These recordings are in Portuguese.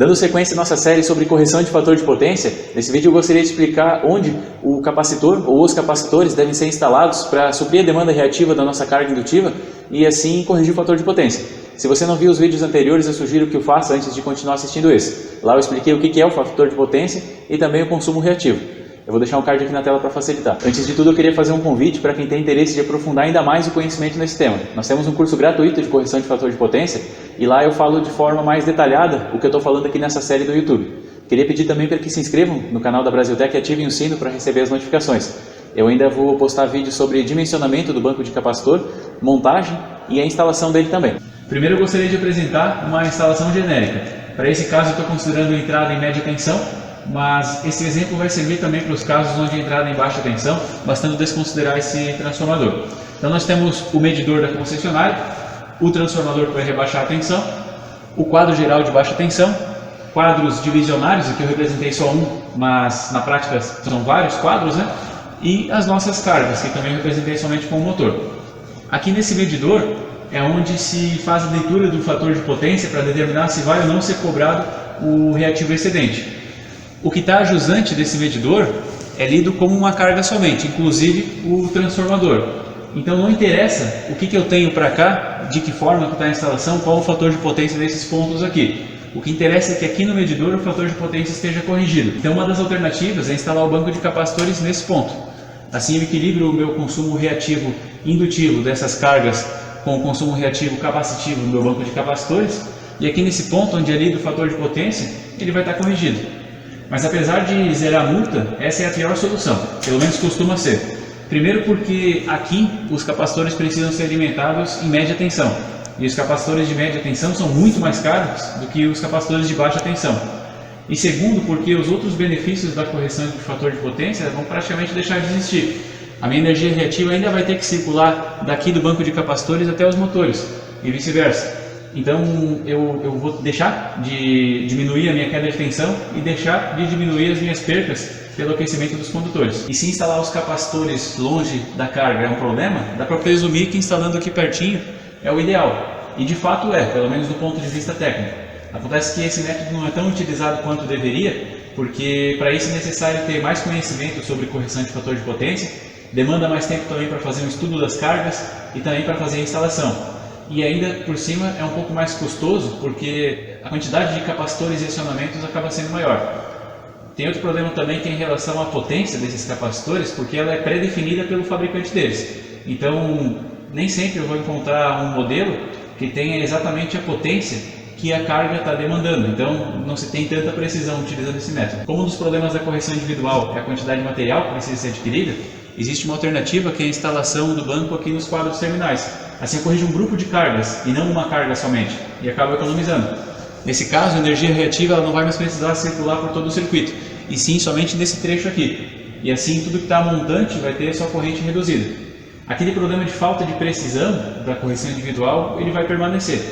Dando sequência à nossa série sobre correção de fator de potência, nesse vídeo eu gostaria de explicar onde o capacitor ou os capacitores devem ser instalados para suprir a demanda reativa da nossa carga indutiva e assim corrigir o fator de potência. Se você não viu os vídeos anteriores, eu sugiro que o faça antes de continuar assistindo esse. Lá eu expliquei o que é o fator de potência e também o consumo reativo. Eu vou deixar um card aqui na tela para facilitar. Antes de tudo, eu queria fazer um convite para quem tem interesse de aprofundar ainda mais o conhecimento nesse tema. Nós temos um curso gratuito de correção de fator de potência e lá eu falo de forma mais detalhada o que eu estou falando aqui nessa série do YouTube. Queria pedir também para que se inscrevam no canal da Brasiltec e ativem o sino para receber as notificações. Eu ainda vou postar vídeos sobre dimensionamento do banco de capacitor, montagem e a instalação dele também. Primeiro eu gostaria de apresentar uma instalação genérica. Para esse caso eu estou considerando entrada em média tensão, mas esse exemplo vai servir também para os casos onde a entrada em baixa tensão, bastando desconsiderar esse transformador. Então nós temos o medidor da concessionária, o transformador que vai rebaixar a tensão, o quadro geral de baixa tensão, quadros divisionários, aqui eu representei só um, mas na prática são vários quadros, né? E as nossas cargas, que também eu representei somente com o motor. Aqui nesse medidor é onde se faz a leitura do fator de potência para determinar se vai ou não ser cobrado o reativo excedente. O que está jusante desse medidor é lido como uma carga somente, inclusive o transformador. Então não interessa o que eu tenho para cá, de que forma que está a instalação, qual o fator de potência desses pontos aqui. O que interessa é que aqui no medidor o fator de potência esteja corrigido. Então uma das alternativas é instalar o banco de capacitores nesse ponto. Assim eu equilibro o meu consumo reativo indutivo dessas cargas com o consumo reativo capacitivo no meu banco de capacitores. E aqui nesse ponto onde é lido o fator de potência, ele vai estar corrigido. Mas apesar de zerar a multa, essa é a pior solução, pelo menos costuma ser. Primeiro porque aqui os capacitores precisam ser alimentados em média tensão. E os capacitores de média tensão são muito mais caros do que os capacitores de baixa tensão. E segundo porque os outros benefícios da correção de fator de potência vão praticamente deixar de existir. A minha energia reativa ainda vai ter que circular daqui do banco de capacitores até os motores e vice-versa. Então eu vou deixar de diminuir a minha queda de tensão e deixar de diminuir as minhas percas pelo aquecimento dos condutores. E se instalar os capacitores longe da carga é um problema, dá para presumir que instalando aqui pertinho é o ideal. E de fato é, pelo menos do ponto de vista técnico. Acontece que esse método não é tão utilizado quanto deveria, porque para isso é necessário ter mais conhecimento sobre correção de fator de potência, demanda mais tempo também para fazer um estudo das cargas e também para fazer a instalação. E ainda por cima é um pouco mais custoso porque a quantidade de capacitores e acionamentos acaba sendo maior. Tem outro problema também que é em relação à potência desses capacitores, porque ela é pré-definida pelo fabricante deles. Então nem sempre eu vou encontrar um modelo que tenha exatamente a potência que a carga está demandando, então não se tem tanta precisão utilizando esse método. Como um dos problemas da correção individual é a quantidade de material que precisa ser adquirida, existe uma alternativa que é a instalação do banco aqui nos quadros terminais. Assim eu corrijo um grupo de cargas e não uma carga somente, e acabo economizando. Nesse caso, a energia reativa ela não vai mais precisar circular por todo o circuito, e sim somente nesse trecho aqui. E assim tudo que está montante vai ter sua corrente reduzida. Aquele problema de falta de precisão da correção individual, ele vai permanecer.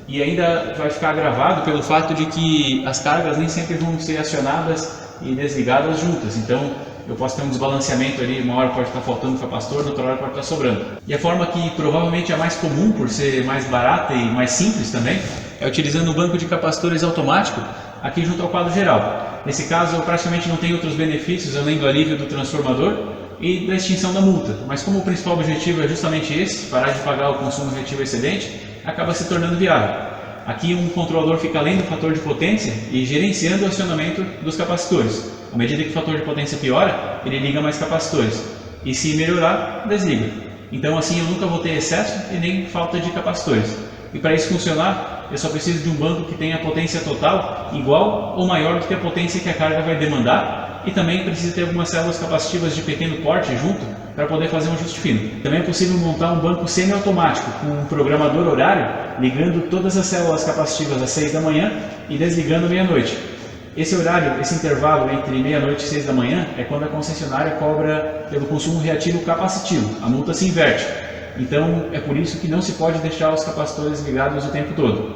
E ainda vai ficar agravado pelo fato de que as cargas nem sempre vão ser acionadas e desligadas juntas. Então eu posso ter um desbalanceamento ali, uma hora pode estar faltando o capacitor, na outra hora pode estar sobrando. E a forma que provavelmente é mais comum, por ser mais barata e mais simples também, é utilizando o banco de capacitores automático aqui junto ao quadro geral. Nesse caso eu praticamente não tenho outros benefícios além do alívio do transformador e da extinção da multa. Mas como o principal objetivo é justamente esse, parar de pagar o consumo reativo excedente, acaba se tornando viável. Aqui um controlador fica além do fator de potência e gerenciando o acionamento dos capacitores. À medida que o fator de potência piora, ele liga mais capacitores. E se melhorar, desliga. Então assim eu nunca vou ter excesso e nem falta de capacitores. E para isso funcionar, eu só preciso de um banco que tenha potência total igual ou maior do que a potência que a carga vai demandar. E também precisa ter algumas células capacitivas de pequeno porte junto para poder fazer um ajuste fino. Também é possível montar um banco semi-automático com um programador horário ligando todas as células capacitivas às 6 da manhã e desligando meia-noite. Esse horário, esse intervalo entre meia-noite e 6 da manhã é quando a concessionária cobra pelo consumo reativo capacitivo. A multa se inverte. Então é por isso que não se pode deixar os capacitores ligados o tempo todo.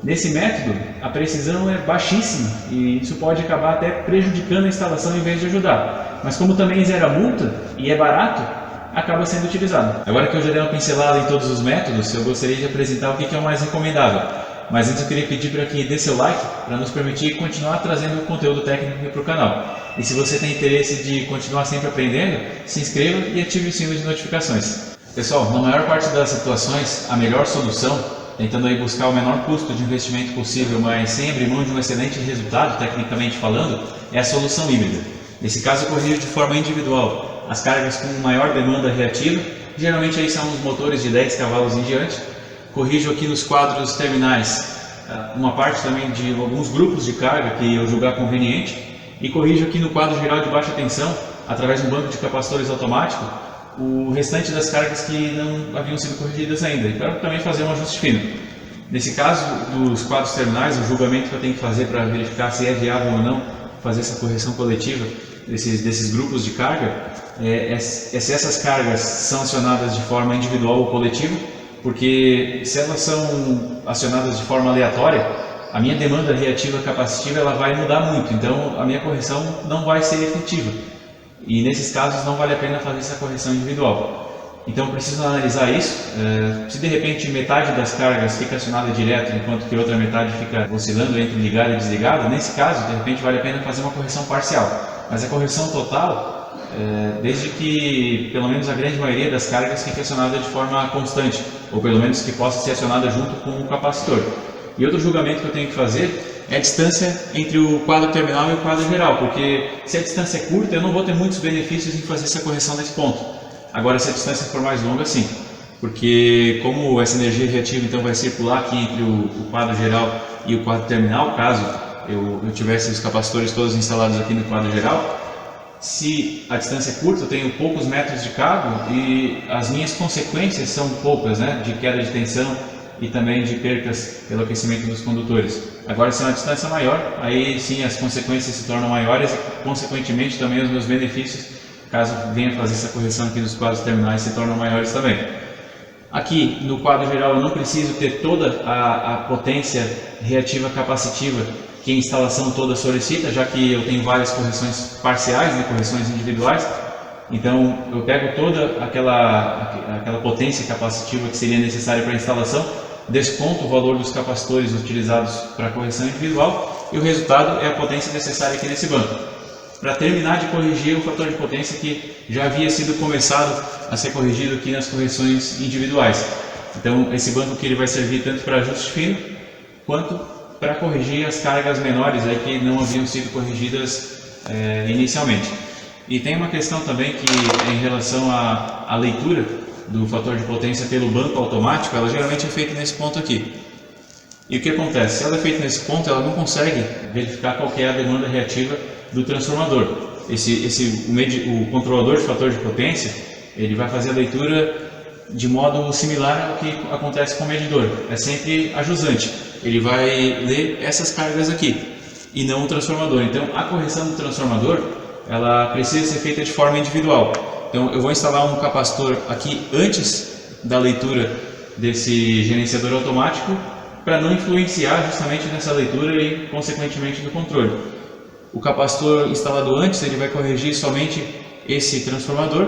Nesse método, a precisão é baixíssima e isso pode acabar até prejudicando a instalação em vez de ajudar. Mas como também zera a multa e é barato, acaba sendo utilizado. Agora que eu já dei uma pincelada em todos os métodos, eu gostaria de apresentar o que é o mais recomendável. Mas antes eu queria pedir para que dê seu like para nos permitir continuar trazendo conteúdo técnico para o canal. E se você tem interesse de continuar sempre aprendendo, se inscreva e ative o sino de notificações. Pessoal, na maior parte das situações, a melhor solução, tentando aí buscar o menor custo de investimento possível, mas sem abrir mão de um excelente resultado, tecnicamente falando, é a solução híbrida. Nesse caso, eu corrijo de forma individual as cargas com maior demanda reativa, geralmente aí são os motores de 10 cavalos em diante. Corrijo aqui nos quadros terminais uma parte também de alguns grupos de carga que eu julgar conveniente, e corrijo aqui no quadro geral de baixa tensão, através de um banco de capacitores automático, o restante das cargas que não haviam sido corrigidas ainda, e para também fazer um ajuste fino. Nesse caso dos quadros terminais, o julgamento que eu tenho que fazer para verificar se é viável ou não fazer essa correção coletiva desses grupos de carga é se essas cargas são acionadas de forma individual ou coletiva, porque se elas são acionadas de forma aleatória, a minha demanda reativa capacitiva ela vai mudar muito, então a minha correção não vai ser efetiva. E nesses casos não vale a pena fazer essa correção individual. Então preciso analisar isso. Se de repente metade das cargas fica acionada direto, enquanto que outra metade fica oscilando entre ligado e desligado, nesse caso de repente vale a pena fazer uma correção parcial. Mas a correção total, desde que pelo menos a grande maioria das cargas fique acionada de forma constante, ou pelo menos que possa ser acionada junto com o capacitor. E outro julgamento que eu tenho que fazer é a distância entre o quadro terminal e o quadro geral, porque se a distância é curta eu não vou ter muitos benefícios em fazer essa correção nesse ponto. Agora se a distância for mais longa, sim, porque como essa energia reativa então vai circular aqui entre o quadro geral e o quadro terminal, caso eu tivesse os capacitores todos instalados aqui no quadro geral, se a distância é curta eu tenho poucos metros de cabo e as minhas consequências são poucas, né, de queda de tensão e também de percas pelo aquecimento dos condutores. Agora, se é uma distância maior, aí sim as consequências se tornam maiores e, consequentemente, também os meus benefícios, caso venha fazer essa correção aqui dos quadros terminais, se tornam maiores também. Aqui, no quadro geral, eu não preciso ter toda a potência reativa capacitiva que a instalação toda solicita, já que eu tenho várias correções parciais, né, correções individuais. Então, eu pego toda aquela potência capacitiva que seria necessária para a instalação, desconto o valor dos capacitores utilizados para a correção individual e o resultado é a potência necessária aqui nesse banco. Para terminar de corrigir o fator de potência que já havia sido começado a ser corrigido aqui nas correções individuais. Então, esse banco aqui ele vai servir tanto para ajuste fino quanto para corrigir as cargas menores aí que não haviam sido corrigidas inicialmente. E tem uma questão também que em relação à leitura do fator de potência pelo banco automático, ela geralmente é feita nesse ponto aqui. E o que acontece? Se ela é feita nesse ponto, ela não consegue verificar qual que é a demanda reativa do transformador. O controlador de fator de potência, ele vai fazer a leitura de modo similar ao que acontece com o medidor. É sempre a jusante. Ele vai ler essas cargas aqui e não o transformador. Então, a correção do transformador ela precisa ser feita de forma individual. Então eu vou instalar um capacitor aqui antes da leitura desse gerenciador automático para não influenciar justamente nessa leitura e consequentemente no controle. O capacitor instalado antes ele vai corrigir somente esse transformador,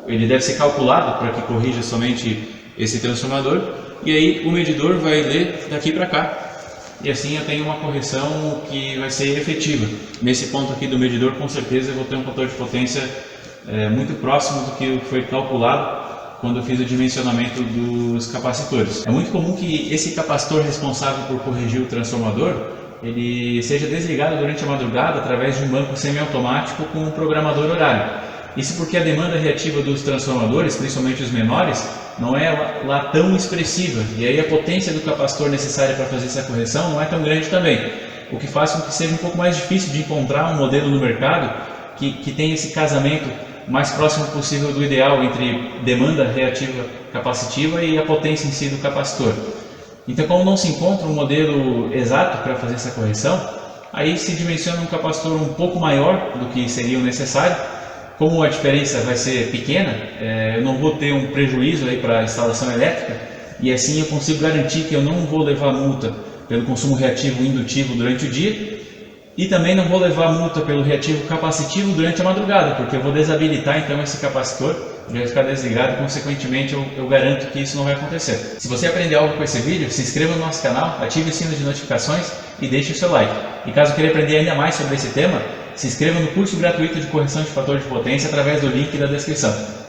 ele deve ser calculado para que corrija somente esse transformador e aí o medidor vai ler daqui para cá. E assim eu tenho uma correção que vai ser efetiva. Nesse ponto aqui do medidor, com certeza eu vou ter um fator de potência muito próximo do que foi calculado quando eu fiz o dimensionamento dos capacitores. É muito comum que esse capacitor responsável por corrigir o transformador ele seja desligado durante a madrugada através de um banco semiautomático com um programador horário. Isso porque a demanda reativa dos transformadores, principalmente os menores, não é lá tão expressiva, e aí a potência do capacitor necessária para fazer essa correção não é tão grande também, o que faz com que seja um pouco mais difícil de encontrar um modelo no mercado que tenha esse casamento mais próximo possível do ideal entre demanda reativa capacitiva e a potência em si do capacitor. Então, como não se encontra um modelo exato para fazer essa correção, aí se dimensiona um capacitor um pouco maior do que seria o necessário. Como a diferença vai ser pequena, eu não vou ter um prejuízo aí para a instalação elétrica e assim eu consigo garantir que eu não vou levar multa pelo consumo reativo indutivo durante o dia e também não vou levar multa pelo reativo capacitivo durante a madrugada, porque eu vou desabilitar então esse capacitor ele vai ficar desligado e consequentemente eu garanto que isso não vai acontecer. Se você aprender algo com esse vídeo, se inscreva no nosso canal, ative o sino de notificações e deixe o seu like. E caso queira aprender ainda mais sobre esse tema, se inscreva no curso gratuito de correção de fator de potência através do link da descrição.